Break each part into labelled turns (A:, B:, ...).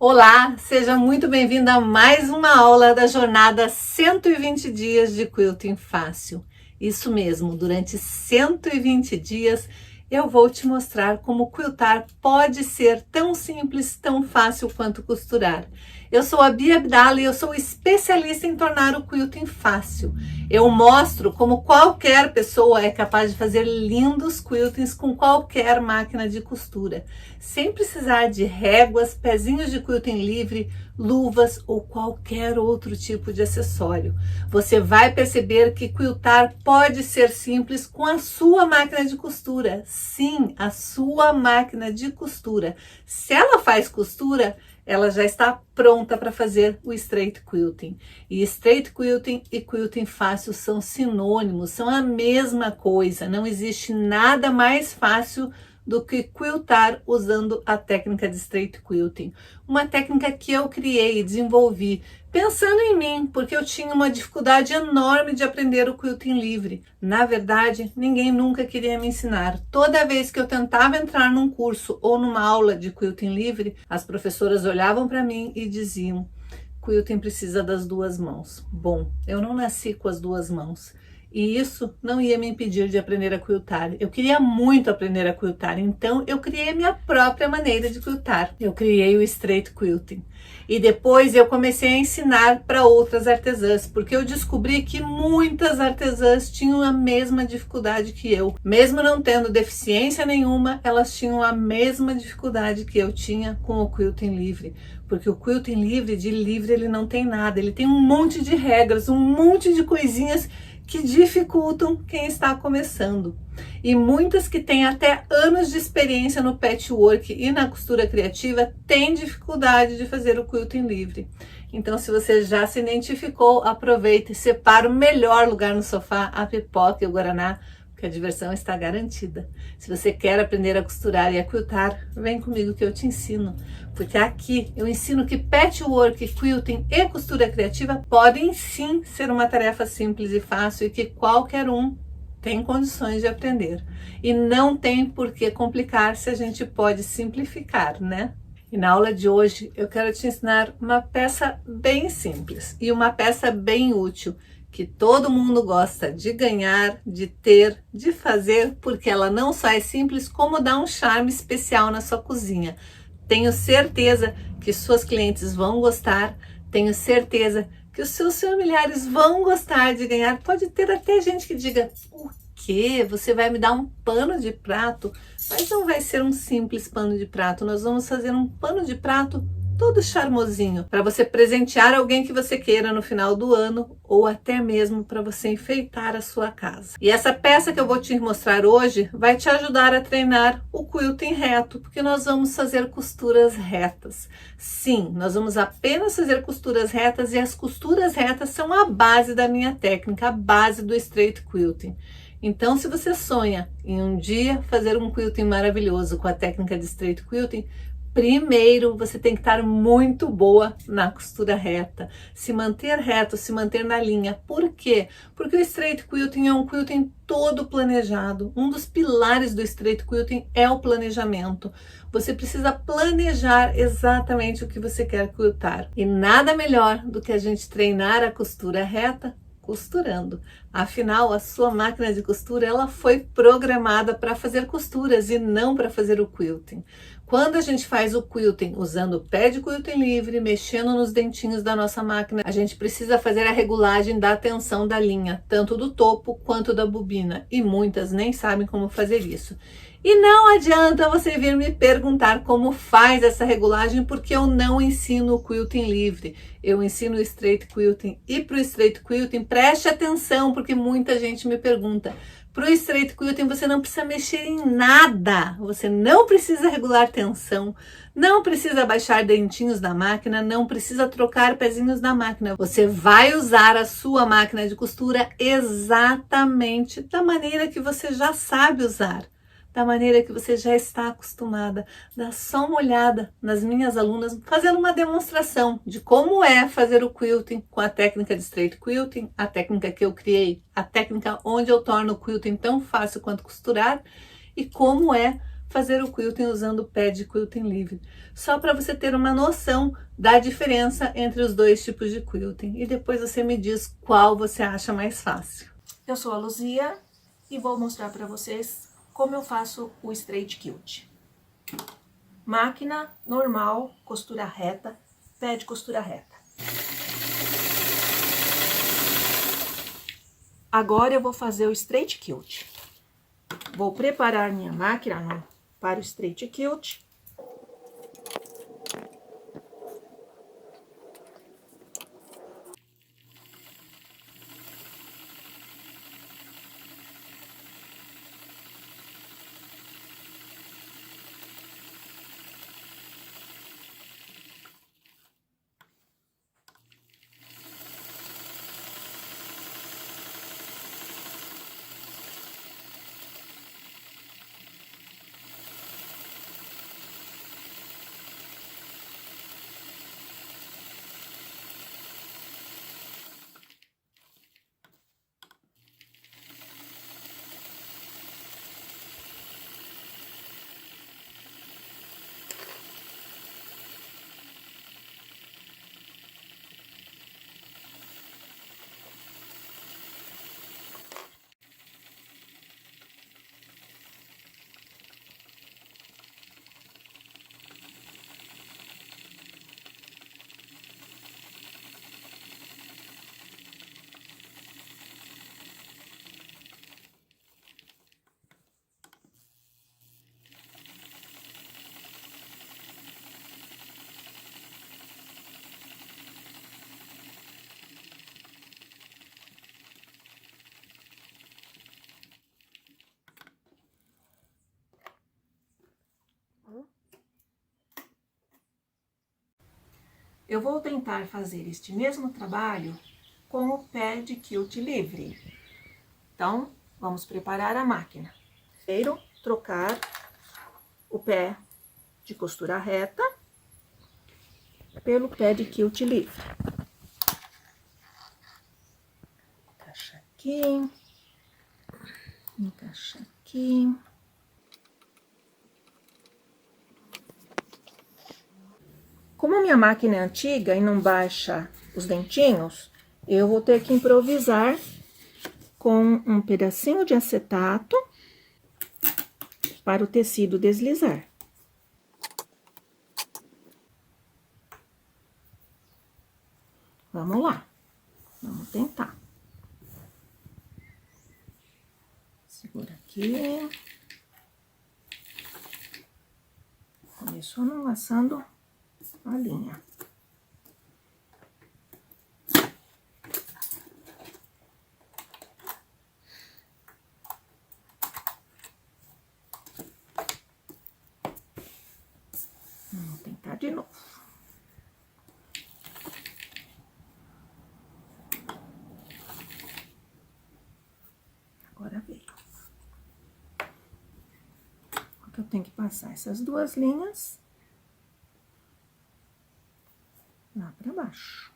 A: Olá, seja muito bem-vindo a mais uma aula da jornada 120 dias de Quilting Fácil. Isso mesmo, durante 120 dias eu vou te mostrar como quiltar pode ser tão simples, tão fácil quanto costurar. Eu sou a Bia Abdala e eu sou especialista em tornar o quilting fácil. Eu mostro como qualquer pessoa é capaz de fazer lindos quiltings com qualquer máquina de costura, sem precisar de réguas, pezinhos de quilting livre, luvas ou qualquer outro tipo de acessório. Você vai perceber que quiltar pode ser simples com a sua máquina de costura. Sim, a sua máquina de costura. Se ela faz costura, ela já está pronta para fazer o straight quilting. E straight quilting e quilting fácil são sinônimos, são a mesma coisa. Não existe nada mais fácil do que quiltar usando a técnica de straight quilting. Uma técnica que eu criei e desenvolvi pensando em mim, porque eu tinha uma dificuldade enorme de aprender o quilting livre. Na verdade, ninguém nunca queria me ensinar. Toda vez que eu tentava entrar num curso ou numa aula de quilting livre, as professoras olhavam para mim e diziam: quilting precisa das duas mãos. Bom, eu não nasci com as duas mãos. E isso não ia me impedir de aprender a quiltar. Eu queria muito aprender a quiltar, então eu criei a minha própria maneira de quiltar. Eu criei o straight quilting. E depois eu comecei a ensinar para outras artesãs, porque eu descobri que muitas artesãs tinham a mesma dificuldade que eu. Mesmo não tendo deficiência nenhuma, elas tinham a mesma dificuldade que eu tinha com o quilting livre. Porque o quilting livre, de livre, ele não tem nada. Ele tem um monte de regras, um monte de coisinhas que dificultam quem está começando. E muitas que têm até anos de experiência no patchwork e na costura criativa têm dificuldade de fazer o quilting livre. Então, se você já se identificou, aproveita e separa o melhor lugar no sofá, a pipoca e o guaraná, porque a diversão está garantida. Se você quer aprender a costurar e a quiltar, vem comigo que eu te ensino. Porque aqui eu ensino que patchwork, quilting e costura criativa podem sim ser uma tarefa simples e fácil e que qualquer um tem condições de aprender. E não tem por que complicar se a gente pode simplificar, né? E na aula de hoje eu quero te ensinar uma peça bem simples e uma peça bem útil, que todo mundo gosta de ganhar, de ter, de fazer, porque ela não só é simples, como dá um charme especial na sua cozinha. Tenho certeza que suas clientes vão gostar, tenho certeza que os seus familiares vão gostar de ganhar. Pode ter até gente que diga: o quê? Você vai me dar um pano de prato? Mas não vai ser um simples pano de prato, nós vamos fazer um pano de prato todo charmosinho, para você presentear alguém que você queira no final do ano, ou até mesmo para você enfeitar a sua casa. E essa peça que eu vou te mostrar hoje vai te ajudar a treinar o quilting reto, porque nós vamos fazer costuras retas. Sim, nós vamos apenas fazer costuras retas, e as costuras retas são a base da minha técnica, a base do straight quilting. Então, se você sonha em um dia fazer um quilting maravilhoso com a técnica de straight quilting, primeiro, você tem que estar muito boa na costura reta, se manter reto, se manter na linha. Por quê? Porque o straight quilting é um quilting todo planejado. Um dos pilares do straight quilting é o planejamento. Você precisa planejar exatamente o que você quer quiltar. E nada melhor do que a gente treinar a costura reta costurando. Afinal, a sua máquina de costura, ela foi programada para fazer costuras e não para fazer o quilting. Quando a gente faz o quilting usando o pé de quilting livre, mexendo nos dentinhos da nossa máquina, a gente precisa fazer a regulagem da tensão da linha, tanto do topo quanto da bobina, e muitas nem sabem como fazer isso. E não adianta você vir me perguntar como faz essa regulagem, porque eu não ensino o quilting livre, eu ensino o straight quilting. E para o straight quilting, preste atenção, porque muita gente me pergunta: para o straight quilting você não precisa mexer em nada, você não precisa regular tensão, não precisa baixar dentinhos da máquina, não precisa trocar pezinhos da máquina. Você vai usar a sua máquina de costura exatamente da maneira que você já sabe usar, da maneira que você já está acostumada. Dá só uma olhada nas minhas alunas fazendo uma demonstração de como é fazer o quilting com a técnica de straight quilting, a técnica que eu criei, a técnica onde eu torno o quilting tão fácil quanto costurar, e como é fazer o quilting usando o pé de quilting livre, só para você ter uma noção da diferença entre os dois tipos de quilting. E depois você me diz qual você acha mais fácil.
B: Eu sou a Luzia e vou mostrar para vocês como eu faço o straight quilt. Máquina normal, costura reta, pé de costura reta. Agora eu vou fazer o straight quilt. Vou preparar minha máquina para o straight quilt. Eu vou tentar fazer este mesmo trabalho com o pé de quilt livre. Então, vamos preparar a máquina. Primeiro, trocar o pé de costura reta pelo pé de quilt livre. Encaixa aqui, encaixa aqui. Como a minha máquina é antiga e não baixa os dentinhos, eu vou ter que improvisar com um pedacinho de acetato para o tecido deslizar. Vamos lá, vamos tentar. Segura aqui. Começou não laçando a linha. Vamos tentar de novo. Agora veio. Eu tenho que passar essas duas linhas lá pra baixo.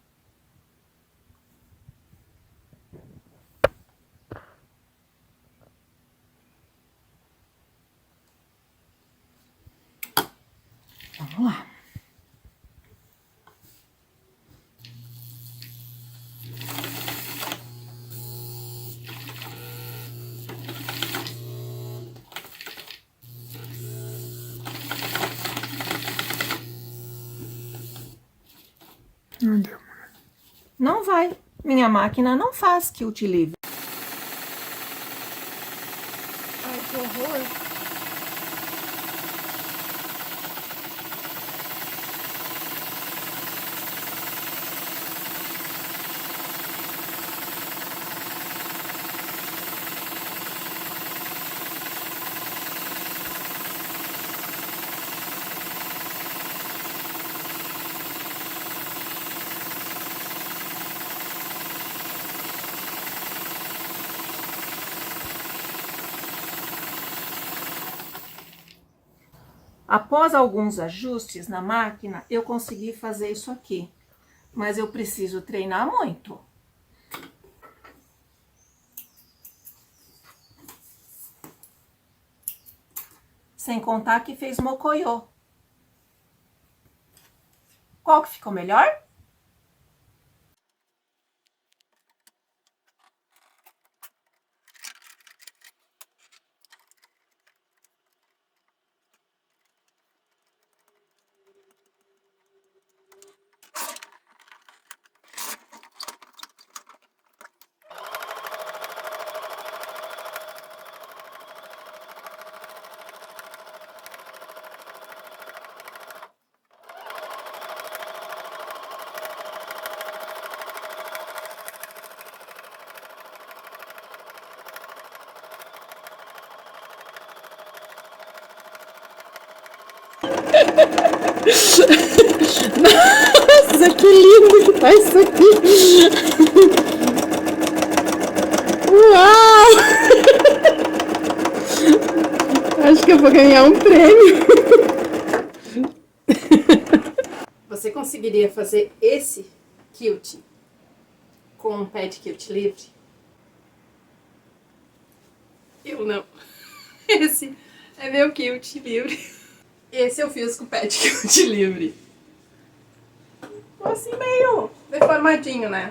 B: Vamos lá.
C: Não deu.
B: Não vai. Minha máquina não faz quilt livre. Ai, que horror. Após alguns ajustes na máquina, eu consegui fazer isso aqui. Mas eu preciso treinar muito. Sem contar que fez mocoiô. Qual que ficou melhor?
C: Nossa, que lindo que tá isso aqui! Uau! Acho que eu vou ganhar um prêmio. Você conseguiria fazer esse quilt com um pé de quilt livre? Eu não. Esse é meu quilt livre. Esse eu fiz com o pé de quilt livre. Assim meio deformadinho, né?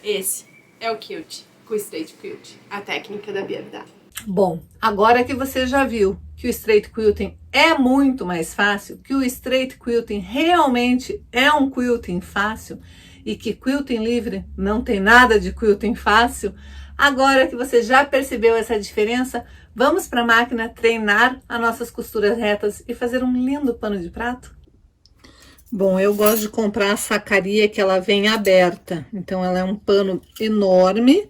C: Esse é o quilt com straight quilt, a técnica da Bierdá.
A: Bom, agora que você já viu que o straight quilting é muito mais fácil, que o straight quilting realmente é um quilting fácil e que quilting livre não tem nada de quilting fácil, agora que você já percebeu essa diferença, vamos para a máquina treinar as nossas costuras retas e fazer um lindo pano de prato? Bom, eu gosto de comprar a sacaria que ela vem aberta, então ela é um pano enorme.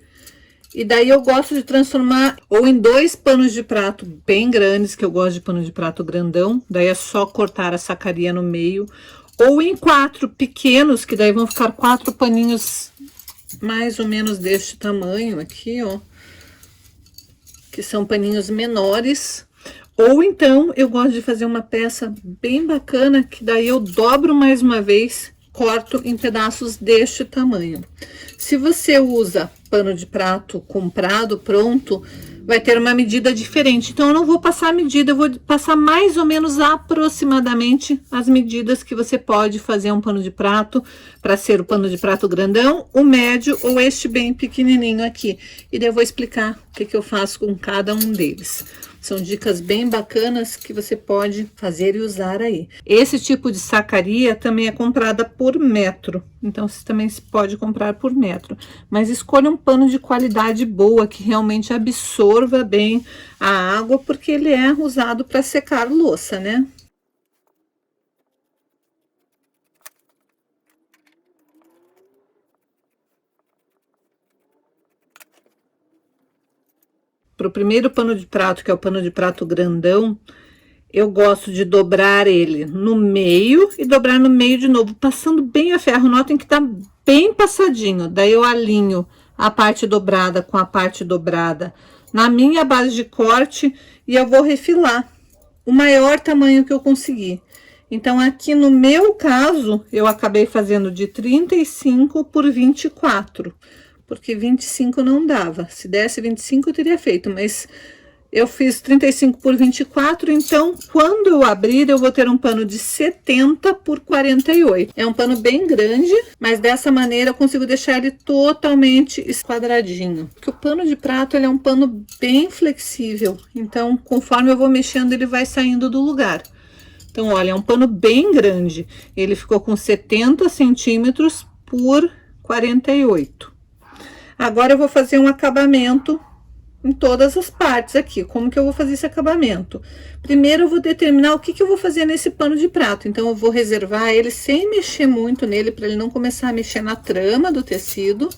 A: E daí eu gosto de transformar ou em 2 panos de prato bem grandes, que eu gosto de pano de prato grandão, daí é só cortar a sacaria no meio, ou em 4 pequenos, que daí vão ficar 4 paninhos mais ou menos deste tamanho aqui, ó, que são paninhos menores. Ou então eu gosto de fazer uma peça bem bacana, que daí eu dobro mais uma vez, corto em pedaços deste tamanho. Se você usa pano de prato comprado, pronto, vai ter uma medida diferente. Então eu não vou passar a medida, eu vou passar mais ou menos aproximadamente as medidas que você pode fazer um pano de prato, para ser o pano de prato grandão, o médio ou este bem pequenininho aqui. E daí eu vou explicar o que eu faço com cada um deles. São dicas bem bacanas que você pode fazer e usar aí. Esse tipo de sacaria também é comprada por metro, então você também pode comprar por metro. Mas escolha um pano de qualidade boa, que realmente absorva bem a água, porque ele é usado para secar louça, né? Para o primeiro pano de prato, que é o pano de prato grandão, eu gosto de dobrar ele no meio e dobrar no meio de novo, passando bem a ferro. Notem que tá bem passadinho. Daí eu alinho a parte dobrada com a parte dobrada na minha base de corte e eu vou refilar o maior tamanho que eu conseguir. Então, aqui no meu caso, eu acabei fazendo de 35 por 24. Porque 25 não dava. Se desse 25 eu teria feito, mas eu fiz 35 por 24, então quando eu abrir eu vou ter um pano de 70 por 48. É um pano bem grande, mas dessa maneira eu consigo deixar ele totalmente esquadradinho. Porque o pano de prato ele é um pano bem flexível, então conforme eu vou mexendo ele vai saindo do lugar. Então olha, é um pano bem grande, ele ficou com 70 centímetros por 48. Agora eu vou fazer um acabamento em todas as partes aqui. Como que eu vou fazer esse acabamento? Primeiro eu vou determinar o que eu vou fazer nesse pano de prato. Então eu vou reservar ele sem mexer muito nele, para ele não começar a mexer na trama do tecido,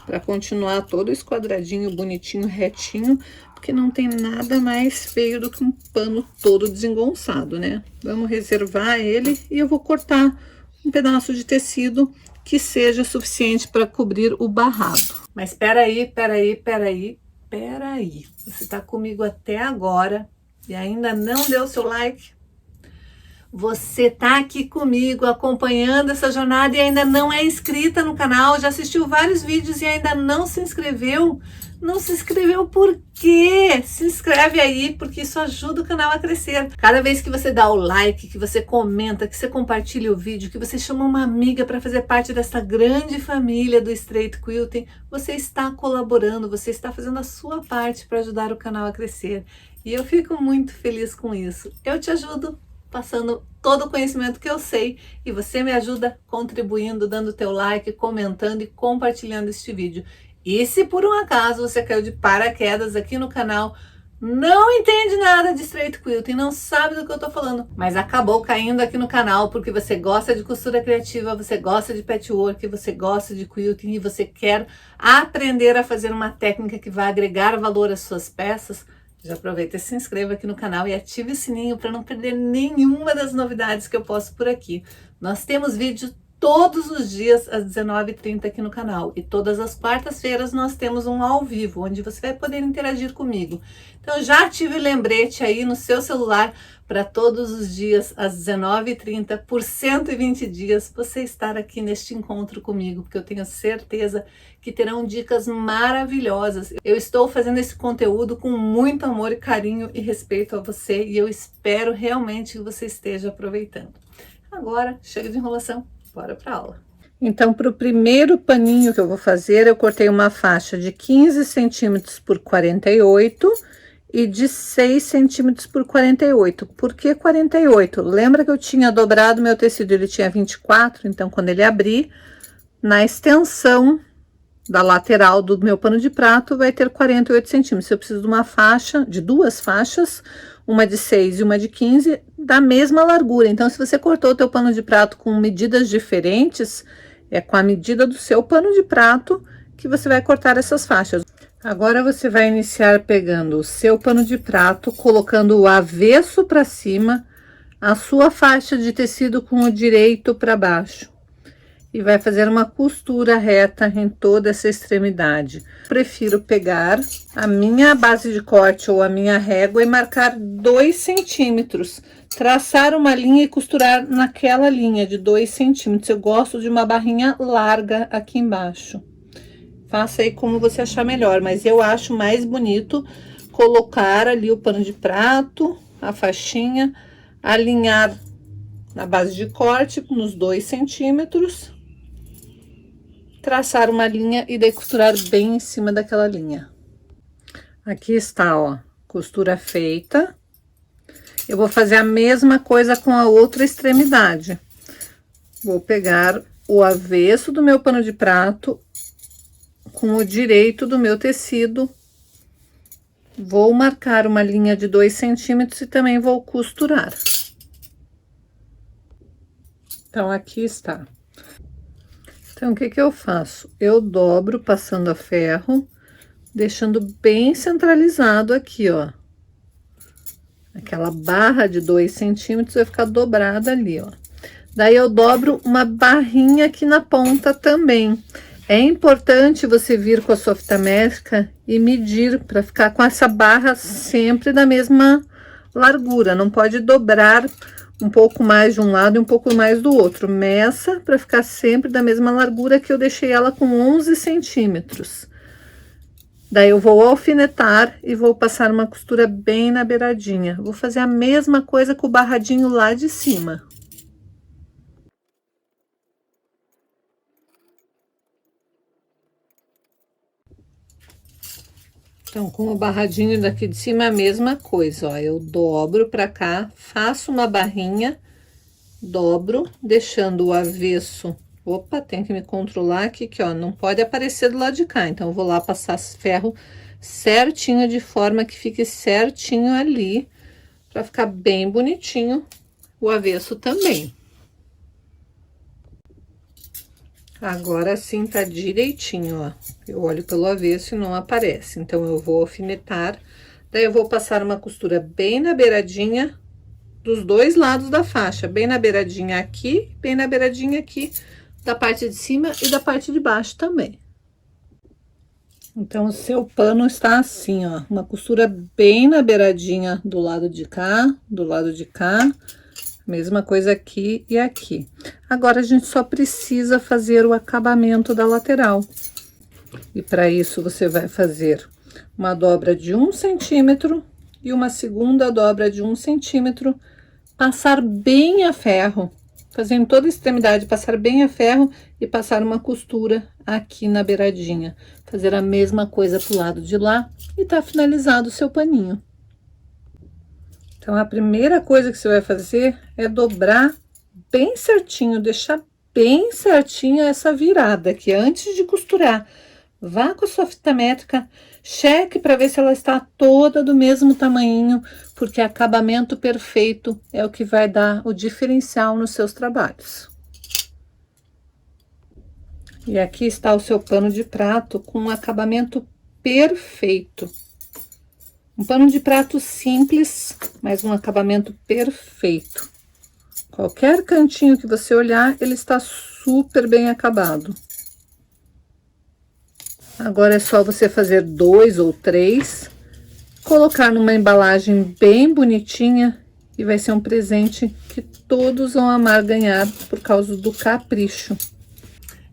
A: para continuar todo esquadradinho, bonitinho, retinho, porque não tem nada mais feio do que um pano todo desengonçado, né? Vamos reservar ele e eu vou cortar um pedaço de tecido que seja suficiente para cobrir o barrado. Mas peraí. Você tá comigo até agora e ainda não deu seu like? Você tá aqui comigo acompanhando essa jornada e ainda não é inscrita no canal, já assistiu vários vídeos e ainda não se inscreveu? Não se inscreveu por quê? Se inscreve aí, porque isso ajuda o canal a crescer. Cada vez que você dá o like, que você comenta, que você compartilha o vídeo, que você chama uma amiga para fazer parte dessa grande família do Straight Quilting, você está colaborando, você está fazendo a sua parte para ajudar o canal a crescer. E eu fico muito feliz com isso. Eu te ajudo passando todo o conhecimento que eu sei e você me ajuda contribuindo, dando teu like, comentando e compartilhando este vídeo. E se por um acaso você caiu de paraquedas aqui no canal, não entende nada de Straight Quilting, não sabe do que eu tô falando, mas acabou caindo aqui no canal porque você gosta de costura criativa, você gosta de patchwork, você gosta de quilting e você quer aprender a fazer uma técnica que vai agregar valor às suas peças, já aproveita e se inscreva aqui no canal e ative o sininho para não perder nenhuma das novidades que eu posto por aqui. Nós temos vídeos todos os dias às 19h30 aqui no canal. E todas as quartas-feiras nós temos um ao vivo, onde você vai poder interagir comigo. Então já ative o lembrete aí no seu celular para todos os dias às 19h30, por 120 dias, você estar aqui neste encontro comigo, porque eu tenho certeza que terão dicas maravilhosas. Eu estou fazendo esse conteúdo com muito amor e carinho e respeito a você e eu espero realmente que você esteja aproveitando. Agora, chega de enrolação. Bora para aula. Então, para o primeiro paninho que eu vou fazer, eu cortei uma faixa de 15 centímetros por 48 e de 6 centímetros por 48. Por que 48? Lembra que eu tinha dobrado meu tecido, ele tinha 24, então quando ele abrir, na extensão da lateral do meu pano de prato, vai ter 48 centímetros. Eu preciso de uma faixa, de duas faixas, uma de 6 e uma de 15, da mesma largura. Então, se você cortou o teu pano de prato com medidas diferentes, é com a medida do seu pano de prato que você vai cortar essas faixas. Agora, você vai iniciar pegando o seu pano de prato, colocando o avesso para cima, a sua faixa de tecido com o direito para baixo. E vai fazer uma costura reta em toda essa extremidade. Prefiro pegar a minha base de corte ou a minha régua e marcar 2 centímetros. Traçar uma linha e costurar naquela linha de 2 centímetros. Eu gosto de uma barrinha larga aqui embaixo. Faça aí como você achar melhor, mas eu acho mais bonito colocar ali o pano de prato, a faixinha, alinhar na base de corte nos 2 centímetros. Traçar uma linha e daí costurar bem em cima daquela linha. Aqui está, ó, costura feita. Eu vou fazer a mesma coisa com a outra extremidade. Vou pegar o avesso do meu pano de prato com o direito do meu tecido. Vou marcar uma linha de 2 centímetros e também vou costurar. Então, aqui está. Então, o que que eu faço? Eu dobro passando a ferro, deixando bem centralizado aqui, ó. Aquela barra de 2 centímetros vai ficar dobrada ali, ó. Daí, eu dobro uma barrinha aqui na ponta também. É importante você vir com a sua fita métrica e medir para ficar com essa barra sempre da mesma largura. Não pode dobrar um pouco mais de um lado e um pouco mais do outro. Meça para ficar sempre da mesma largura, que eu deixei ela com 11 centímetros. Daí eu vou alfinetar e vou passar uma costura bem na beiradinha. Vou fazer a mesma coisa com o barradinho lá de cima. Então, com o barradinho daqui de cima, a mesma coisa, ó. Eu dobro pra cá, faço uma barrinha, dobro, deixando o avesso. Opa, tem que me controlar aqui, que ó, não pode aparecer do lado de cá. Então, eu vou lá passar ferro certinho, de forma que fique certinho ali, pra ficar bem bonitinho o avesso também. Agora sim tá direitinho, ó. Eu olho pelo avesso e não aparece. Então, eu vou alfinetar. Daí, eu vou passar uma costura bem na beiradinha dos dois lados da faixa. Bem na beiradinha aqui, bem na beiradinha aqui, da parte de cima e da parte de baixo também. Então, o seu pano está assim, ó. Uma costura bem na beiradinha do lado de cá, Mesma coisa aqui e aqui. Agora a gente só precisa fazer o acabamento da lateral. E para isso você vai fazer uma dobra de 1 centímetro e uma segunda dobra de 1 centímetro, passar bem a ferro, fazer em toda a extremidade, passar bem a ferro e passar uma costura aqui na beiradinha. Fazer a mesma coisa pro lado de lá e tá finalizado o seu paninho. Então, a primeira coisa que você vai fazer é dobrar bem certinho, deixar bem certinha essa virada aqui antes de costurar. Vá com a sua fita métrica, cheque para ver se ela está toda do mesmo tamanho, porque acabamento perfeito é o que vai dar o diferencial nos seus trabalhos. E aqui está o seu pano de prato com um acabamento perfeito. Um pano de prato simples, mas um acabamento perfeito. Qualquer cantinho que você olhar, ele está super bem acabado. Agora é só você fazer 2 ou 3, colocar numa embalagem bem bonitinha e vai ser um presente que todos vão amar ganhar por causa do capricho.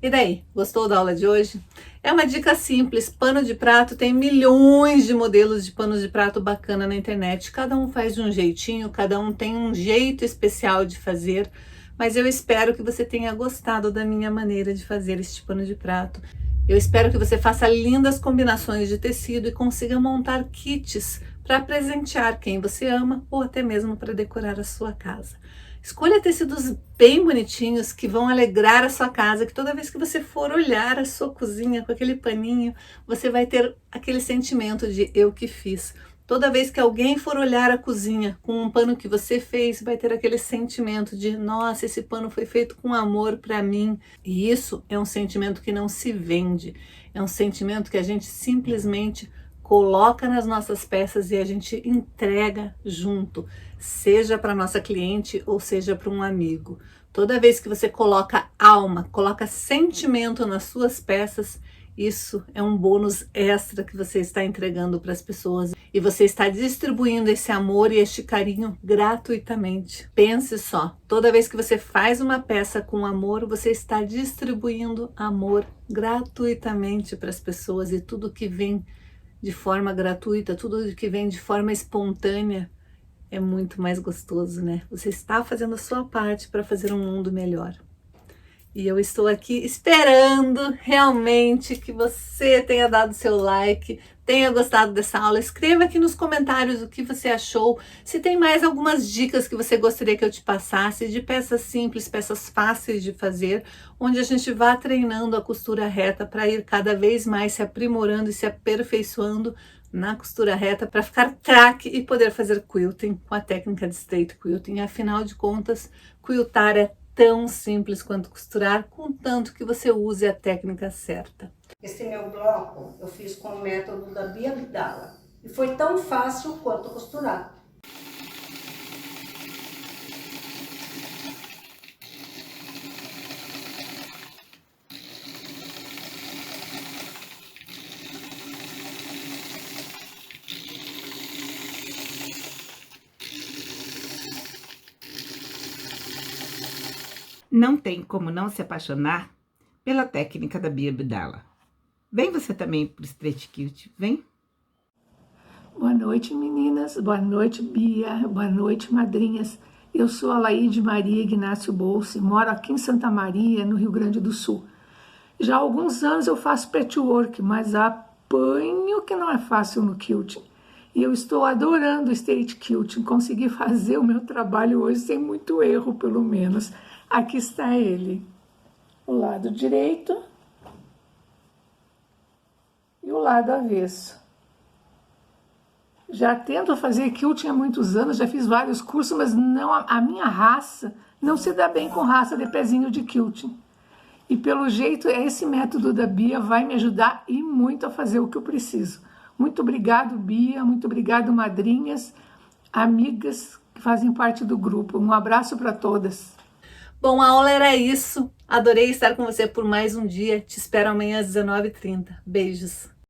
B: E daí, gostou da aula de hoje? É uma dica simples, pano de prato, tem milhões de modelos de panos de prato bacana na internet. Cada um faz de um jeitinho, cada um tem um jeito especial de fazer, mas eu espero que você tenha gostado da minha maneira de fazer este pano de prato. Eu espero que você faça lindas combinações de tecido e consiga montar kits para presentear quem você ama ou até mesmo para decorar a sua casa. Escolha tecidos bem bonitinhos que vão alegrar a sua casa, que toda vez que você for olhar a sua cozinha com aquele paninho, você vai ter aquele sentimento de eu que fiz. Toda vez que alguém for olhar a cozinha com um pano que você fez, vai ter aquele sentimento de nossa, esse pano foi feito com amor para mim. E isso é um sentimento que não se vende, é um sentimento que a gente simplesmente coloca nas nossas peças e a gente entrega junto, seja para nossa cliente ou seja para um amigo. Toda vez que você coloca alma, coloca sentimento nas suas peças, isso é um bônus extra que você está entregando para as pessoas e você está distribuindo esse amor e este carinho gratuitamente. Pense só, toda vez que você faz uma peça com amor, você está distribuindo amor gratuitamente para as pessoas e tudo que vem de forma gratuita, tudo que vem de forma espontânea é muito mais gostoso, né? Você está fazendo a sua parte para fazer um mundo melhor. E eu estou aqui esperando realmente que você tenha dado seu like, tenha gostado dessa aula. Escreva aqui nos comentários o que você achou. Se tem mais algumas dicas que você gostaria que eu te passasse de peças simples, peças fáceis de fazer, onde a gente vá treinando a costura reta para ir cada vez mais se aprimorando e se aperfeiçoando na costura reta para ficar craque e poder fazer quilting com a técnica de straight quilting. Afinal de contas, quiltar é tão simples quanto costurar, contanto que você use a técnica certa.
D: Esse meu bloco eu fiz com o método da Bia Abdala e foi tão fácil quanto costurar.
E: Não tem como não se apaixonar pela técnica da Bia Abdala. Vem você também pro Straight Quilt, vem?
F: Boa noite, meninas. Boa noite, Bia. Boa noite, madrinhas. Eu sou a Laide Maria Ignácio Bolse, moro aqui em Santa Maria, no Rio Grande do Sul. Já há alguns anos eu faço patchwork, mas apanho que não é fácil no quilting. E eu estou adorando o Straight Quilting. Consegui fazer o meu trabalho hoje sem muito erro, pelo menos. Aqui está ele, o lado direito e o lado avesso. Já tento fazer quilting há muitos anos, já fiz vários cursos, mas não, a minha raça não se dá bem com raça de pezinho de quilting. E pelo jeito, esse método da Bia vai me ajudar e muito a fazer o que eu preciso. Muito obrigado, Bia, muito obrigado, madrinhas, amigas que fazem parte do grupo. Um abraço para todas.
B: Bom, a aula era isso. Adorei estar com você por mais um dia. Te espero amanhã às 19h30. Beijos.